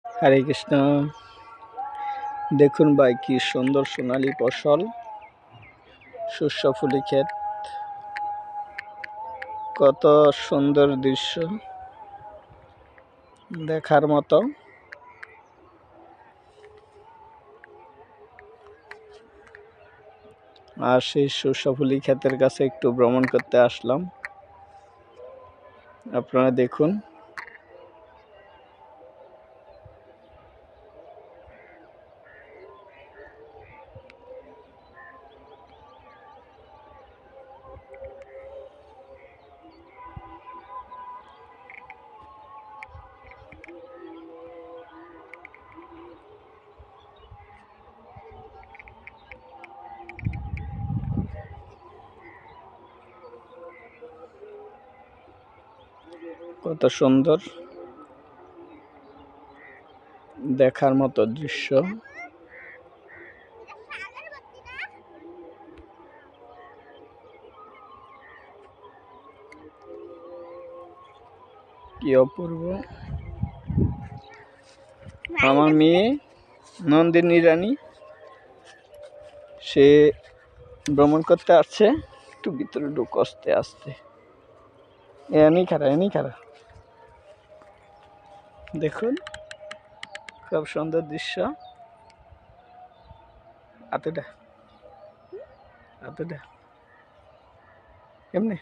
হরে কৃষ্ণ। দেখুন ভাই কি সুন্দর সোনালী ফসল, শস্য ফুলি ক্ষেত, কত সুন্দর দৃশ্য দেখার মতো। আর সেই শস্য ফুলি ক্ষেতের কাছে একটু ভ্রমণ করতে আসলাম। আপনারা দেখুন কত সুন্দর দেখার মতো দৃশ্য। কি অপূর্ব। আমার মেয়ে নন্দিনী রানী, সে ভ্রমণ করতে আসছে। একটু ভিতরে ঢুক আস্তে আস্তে। এনি খারা দেখুন খুব সুন্দর দৃশ্য। এতটা এমনি